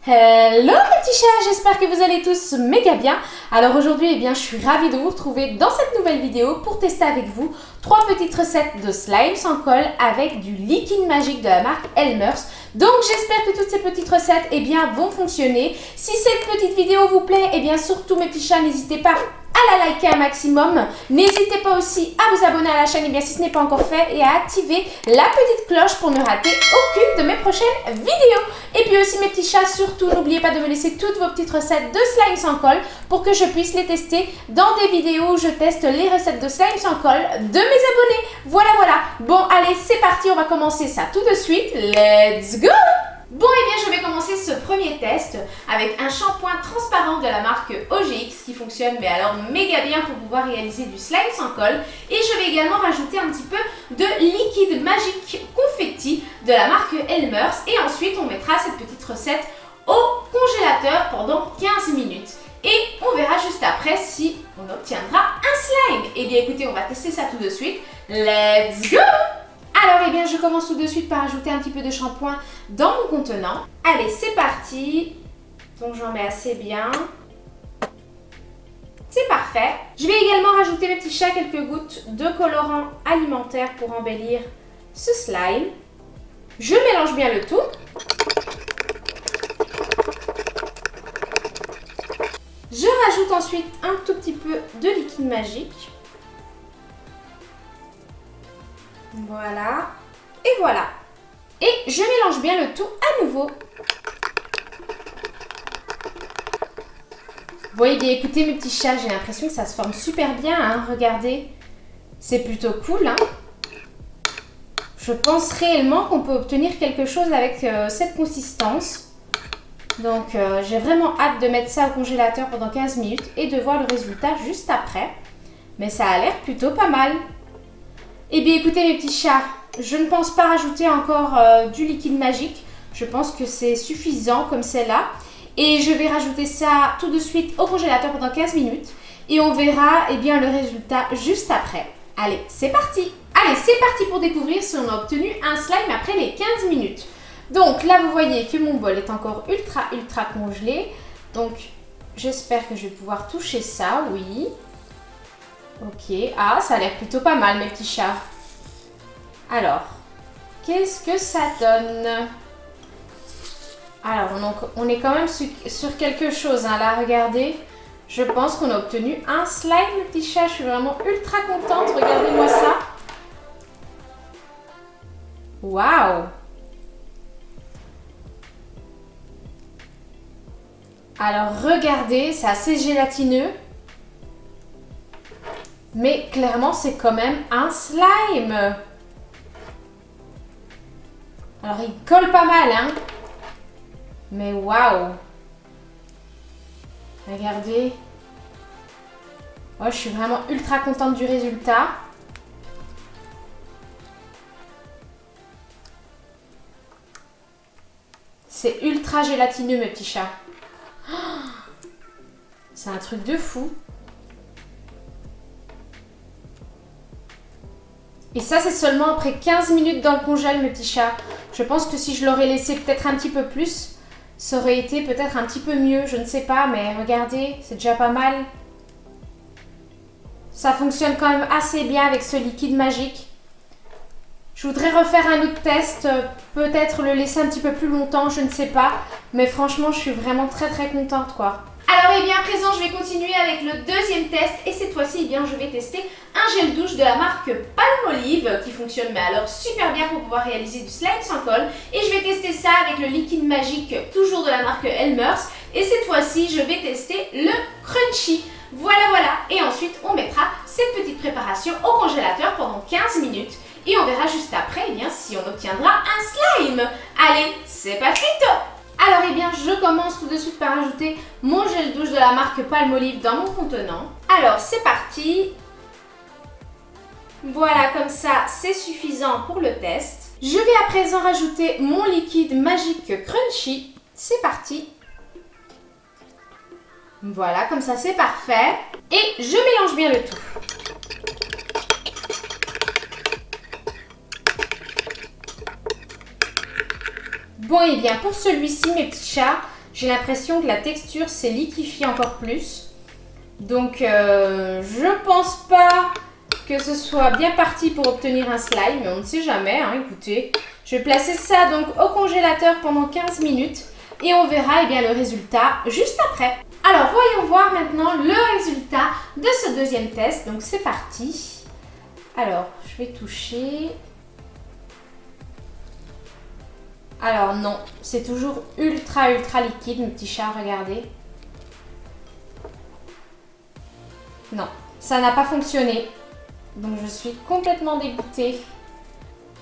Hello mes petits chats, j'espère que vous allez tous méga bien. Alors aujourd'hui, je suis ravie de vous retrouver dans cette nouvelle vidéo pour tester avec vous 3 petites recettes de slime sans colle avec du liquide magique de la marque Elmer's. Donc j'espère que toutes ces petites recettes vont fonctionner. Si cette petite vidéo vous plaît, surtout mes petits chats, n'hésitez pas à la liker un maximum. N'hésitez pas aussi à vous abonner à la chaîne si ce n'est pas encore fait et à activer la petite cloche pour ne rater aucune de mes prochaines vidéos. Et puis aussi mes petits chats, surtout n'oubliez pas de me laisser toutes vos petites recettes de slime sans colle pour que je puisse les tester dans des vidéos où je teste les recettes de slime sans colle de mes abonnés. Voilà. Bon allez, c'est parti, on va commencer ça tout de suite. Let's go! Bon, je vais commencer ce premier test avec un shampoing transparent de la marque OGX qui fonctionne méga bien pour pouvoir réaliser du slime sans colle. Et je vais également rajouter un petit peu de liquide magique confetti de la marque Elmer's. Et ensuite, on mettra cette petite recette au congélateur pendant 15 minutes. Et on verra juste après si on obtiendra un slime. Écoutez, on va tester ça tout de suite. Let's go! Alors, je commence tout de suite par ajouter un petit peu de shampoing dans mon contenant. Allez, c'est parti. Donc, j'en mets assez bien. C'est parfait. Je vais également rajouter, mes petits chats, quelques gouttes de colorant alimentaire pour embellir ce slime. Je mélange bien le tout. Je rajoute ensuite un tout petit peu de liquide magique. Voilà. Et voilà. Et je mélange bien le tout à nouveau. Vous voyez, écoutez mes petits chats, j'ai l'impression que ça se forme super bien, hein. Regardez. C'est plutôt cool, hein. Je pense réellement qu'on peut obtenir quelque chose avec cette consistance. Donc, j'ai vraiment hâte de mettre ça au congélateur pendant 15 minutes et de voir le résultat juste après. Mais ça a l'air plutôt pas mal. Écoutez mes petits chats, je ne pense pas rajouter encore du liquide magique. Je pense que c'est suffisant comme c'est là. Et je vais rajouter ça tout de suite au congélateur pendant 15 minutes. Et on verra le résultat juste après. Allez, c'est parti! Allez, c'est parti pour découvrir si on a obtenu un slime après les 15 minutes. Donc là, vous voyez que mon bol est encore ultra congelé. Donc, j'espère que je vais pouvoir toucher ça, oui. Ok, ça a l'air plutôt pas mal mes petits chats. Alors, qu'est-ce que ça donne? Alors, on est quand même sur quelque chose, hein, là, regardez. Je pense qu'on a obtenu un slime, mes petits chats. Je suis vraiment ultra contente, regardez-moi ça. Waouh! Alors, regardez, c'est assez gélatineux. Mais clairement, c'est quand même un slime. Alors, il colle pas mal, hein. Mais waouh. Regardez. Oh, je suis vraiment ultra contente du résultat. C'est ultra gélatineux, mes petits chats. C'est un truc de fou. Et ça, c'est seulement après 15 minutes dans le congèle, mes petits chats. Je pense que si je l'aurais laissé peut-être un petit peu plus, ça aurait été peut-être un petit peu mieux. Je ne sais pas, mais regardez, c'est déjà pas mal. Ça fonctionne quand même assez bien avec ce liquide magique. Je voudrais refaire un autre test, peut-être le laisser un petit peu plus longtemps, je ne sais pas. Mais franchement, je suis vraiment très contente, quoi. Alors, à présent, je vais continuer avec le deuxième test. Et cette fois-ci, je vais tester un gel douche de la marque Palmolive qui fonctionne super bien pour pouvoir réaliser du slime sans colle. Et je vais tester ça avec le liquide magique, toujours de la marque Elmer's. Et cette fois-ci, je vais tester le crunchy. Voilà. Et ensuite, on mettra cette petite préparation au congélateur pendant 15 minutes. Et on verra juste après si on obtiendra un slime. Allez, c'est parti! Alors, je commence tout de suite par ajouter mon gel douche de la marque Palmolive dans mon contenant. Alors, c'est parti. Voilà, comme ça, c'est suffisant pour le test. Je vais à présent rajouter mon liquide magique crunchy. C'est parti. Voilà, comme ça, c'est parfait. Et je mélange bien le tout. Bon, et bien pour celui-ci, mes petits chats, j'ai l'impression que la texture s'est liquéfiée encore plus. Donc je pense pas que ce soit bien parti pour obtenir un slime, mais on ne sait jamais, hein, écoutez. Je vais placer ça donc au congélateur pendant 15 minutes et on verra eh bien, le résultat juste après. Alors voyons voir maintenant le résultat de ce deuxième test. Donc c'est parti. Alors je vais toucher. Alors non, c'est toujours ultra liquide mes petits chats, regardez. Non, ça n'a pas fonctionné. Donc je suis complètement dégoûtée.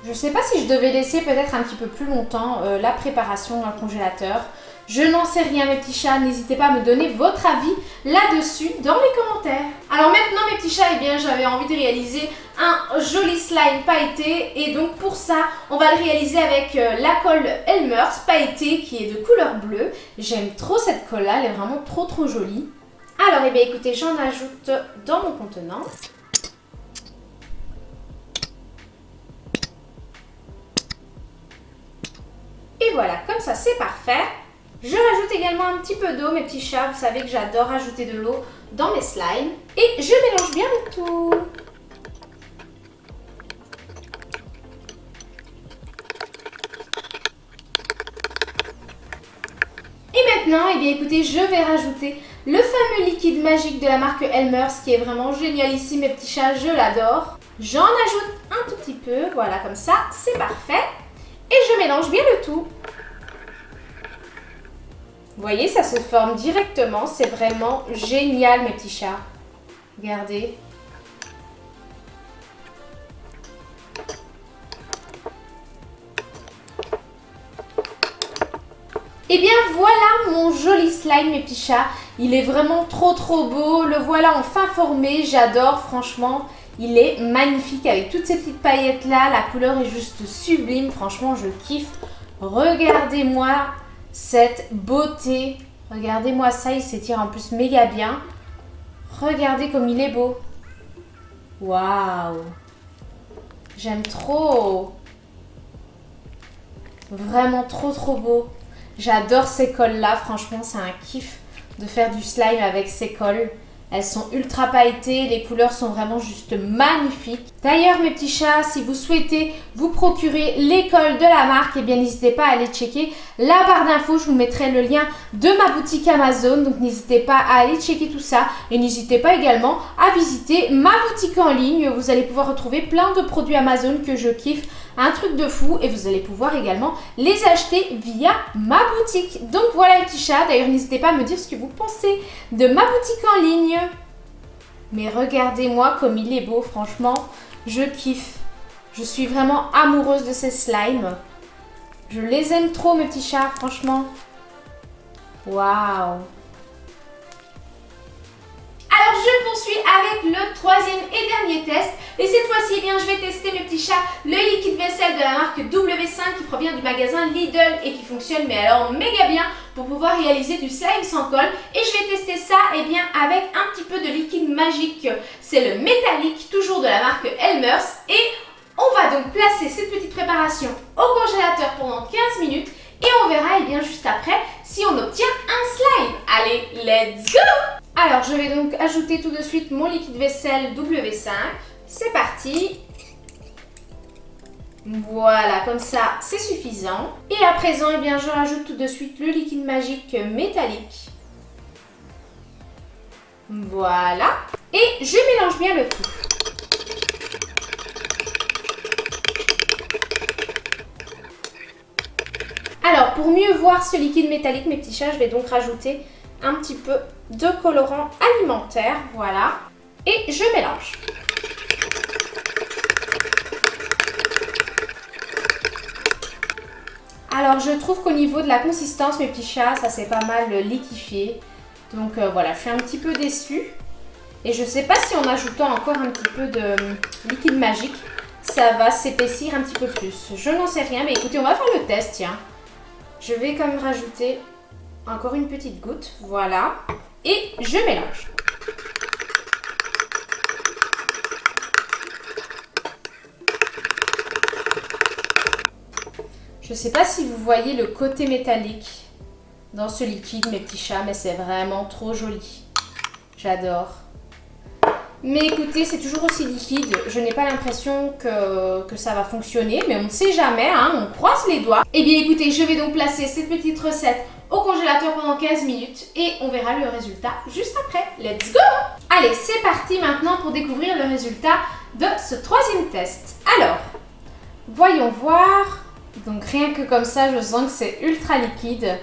Je ne sais pas si je devais laisser peut-être un petit peu plus longtemps la préparation dans le congélateur. Je n'en sais rien mes petits chats, n'hésitez pas à me donner votre avis là-dessus dans les commentaires. Alors maintenant mes petits chats, eh bien j'avais envie de réaliser un joli slime pailleté et donc pour ça on va le réaliser avec la colle Elmer's pailletée qui est de couleur bleue. J'aime trop cette colle là, elle est vraiment trop jolie. Alors eh bien écoutez, j'en ajoute dans mon contenant. Et voilà, comme ça c'est parfait. Je rajoute également un petit peu d'eau, mes petits chats. Vous savez que j'adore rajouter de l'eau dans mes slimes. Et je mélange bien le tout. Et maintenant, eh bien écoutez, je vais rajouter le fameux liquide magique de la marque Elmer's qui est vraiment génialissime, mes petits chats, je l'adore. J'en ajoute un tout petit peu, voilà, comme ça, c'est parfait. Et je mélange bien le tout. Vous voyez, ça se forme directement. C'est vraiment génial, mes petits chats. Regardez. Et bien voilà mon joli slime, mes petits chats. Il est vraiment trop beau. Le voilà enfin formé. J'adore, franchement. Il est magnifique avec toutes ces petites paillettes là. La couleur est juste sublime. Franchement, je kiffe. Regardez-moi cette beauté. Regardez-moi ça. Il s'étire en plus méga bien. Regardez comme il est beau. Waouh. J'aime trop. Vraiment trop beau. J'adore ces colles là. Franchement, c'est un kiff de faire du slime avec ces colles. Elles sont ultra pailletées, les couleurs sont vraiment juste magnifiques. D'ailleurs mes petits chats, si vous souhaitez vous procurer les colles de la marque, eh bien n'hésitez pas à aller checker la barre d'infos. Je vous mettrai le lien de ma boutique Amazon, donc n'hésitez pas à aller checker tout ça. Et n'hésitez pas également à visiter ma boutique en ligne. Vous allez pouvoir retrouver plein de produits Amazon que je kiffe. Un truc de fou et vous allez pouvoir également les acheter via ma boutique. Donc voilà les petits chats, d'ailleurs n'hésitez pas à me dire ce que vous pensez de ma boutique en ligne. Mais regardez-moi comme il est beau, franchement, je kiffe. Je suis vraiment amoureuse de ces slimes. Je les aime trop mes petits chats, franchement. Waouh. Alors je poursuis avec le troisième et dernier test. Et cette fois-ci, eh bien, je vais tester mes petits chats le liquide vaisselle de la marque W5 qui provient du magasin Lidl et qui fonctionne mais alors méga bien pour pouvoir réaliser du slime sans colle. Et je vais tester ça eh bien, avec un petit peu de liquide magique. C'est le métallique, toujours de la marque Elmer's. Et on va donc placer cette petite préparation au congélateur pendant 15 minutes. Et on verra eh bien, juste après si on obtient un slime. Allez, let's go! Alors, je vais donc ajouter tout de suite mon liquide vaisselle W5. C'est parti. Voilà, comme ça, c'est suffisant. Et à présent, eh bien, je rajoute tout de suite le liquide magique métallique. Voilà. Et je mélange bien le tout. Alors, pour mieux voir ce liquide métallique, mes petits chats, je vais donc rajouter un petit peu de colorant alimentaire. Voilà. Et je mélange. Alors, je trouve qu'au niveau de la consistance, mes petits chats, ça s'est pas mal liquéfié. Donc, voilà, je suis un petit peu déçue. Et je sais pas si en ajoutant encore un petit peu de liquide magique, ça va s'épaissir un petit peu plus. Je n'en sais rien, mais écoutez, on va faire le test, tiens. Je vais quand même rajouter encore une petite goutte, voilà. Et je mélange. Je ne sais pas si vous voyez le côté métallique. dans ce liquide, mes petits chats, mais c'est vraiment trop joli. J'adore. Mais écoutez, c'est toujours aussi liquide. Je n'ai pas l'impression que ça va fonctionner, mais on ne sait jamais, hein, on croise les doigts. Eh bien écoutez, je vais donc placer cette petite recette au congélateur pendant 15 minutes et on verra le résultat juste après. Let's go! Allez, c'est parti maintenant pour découvrir le résultat de ce troisième test. Alors, voyons voir. Donc rien que comme ça, je sens que c'est ultra liquide.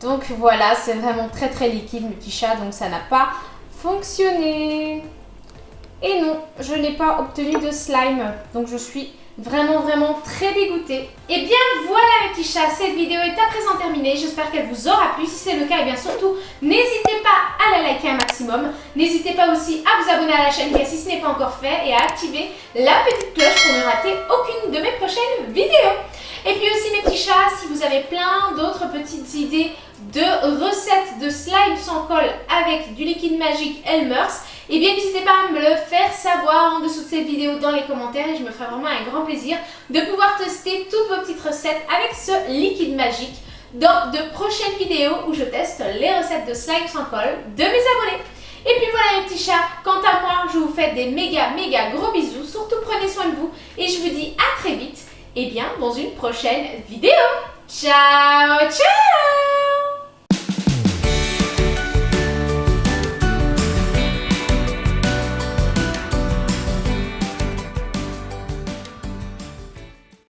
Donc voilà, c'est vraiment très très liquide, mes petits chats, donc ça n'a pas fonctionné. Et non, je n'ai pas obtenu de slime, donc je suis vraiment très dégoûtée. Et bien voilà mes petits chats, cette vidéo est à présent terminée, j'espère qu'elle vous aura plu. Si c'est le cas, et bien surtout, n'hésitez pas à la liker un maximum. N'hésitez pas aussi à vous abonner à la chaîne si ce n'est pas encore fait et à activer la petite cloche pour ne rater aucune de mes prochaines vidéos. Et puis aussi mes petits chats, si vous avez plein d'autres petites idées de recettes de slime sans colle avec du liquide magique Elmer's, et bien n'hésitez pas à me le faire savoir en dessous de cette vidéo dans les commentaires et je me ferai vraiment un grand plaisir de pouvoir tester toutes vos petites recettes avec ce liquide magique dans de prochaines vidéos où je teste les recettes de slime sans colle de mes abonnés. Et puis voilà les petits chats, quant à moi je vous fais des méga gros bisous, surtout prenez soin de vous et je vous dis à très vite et bien dans une prochaine vidéo. Ciao ciao.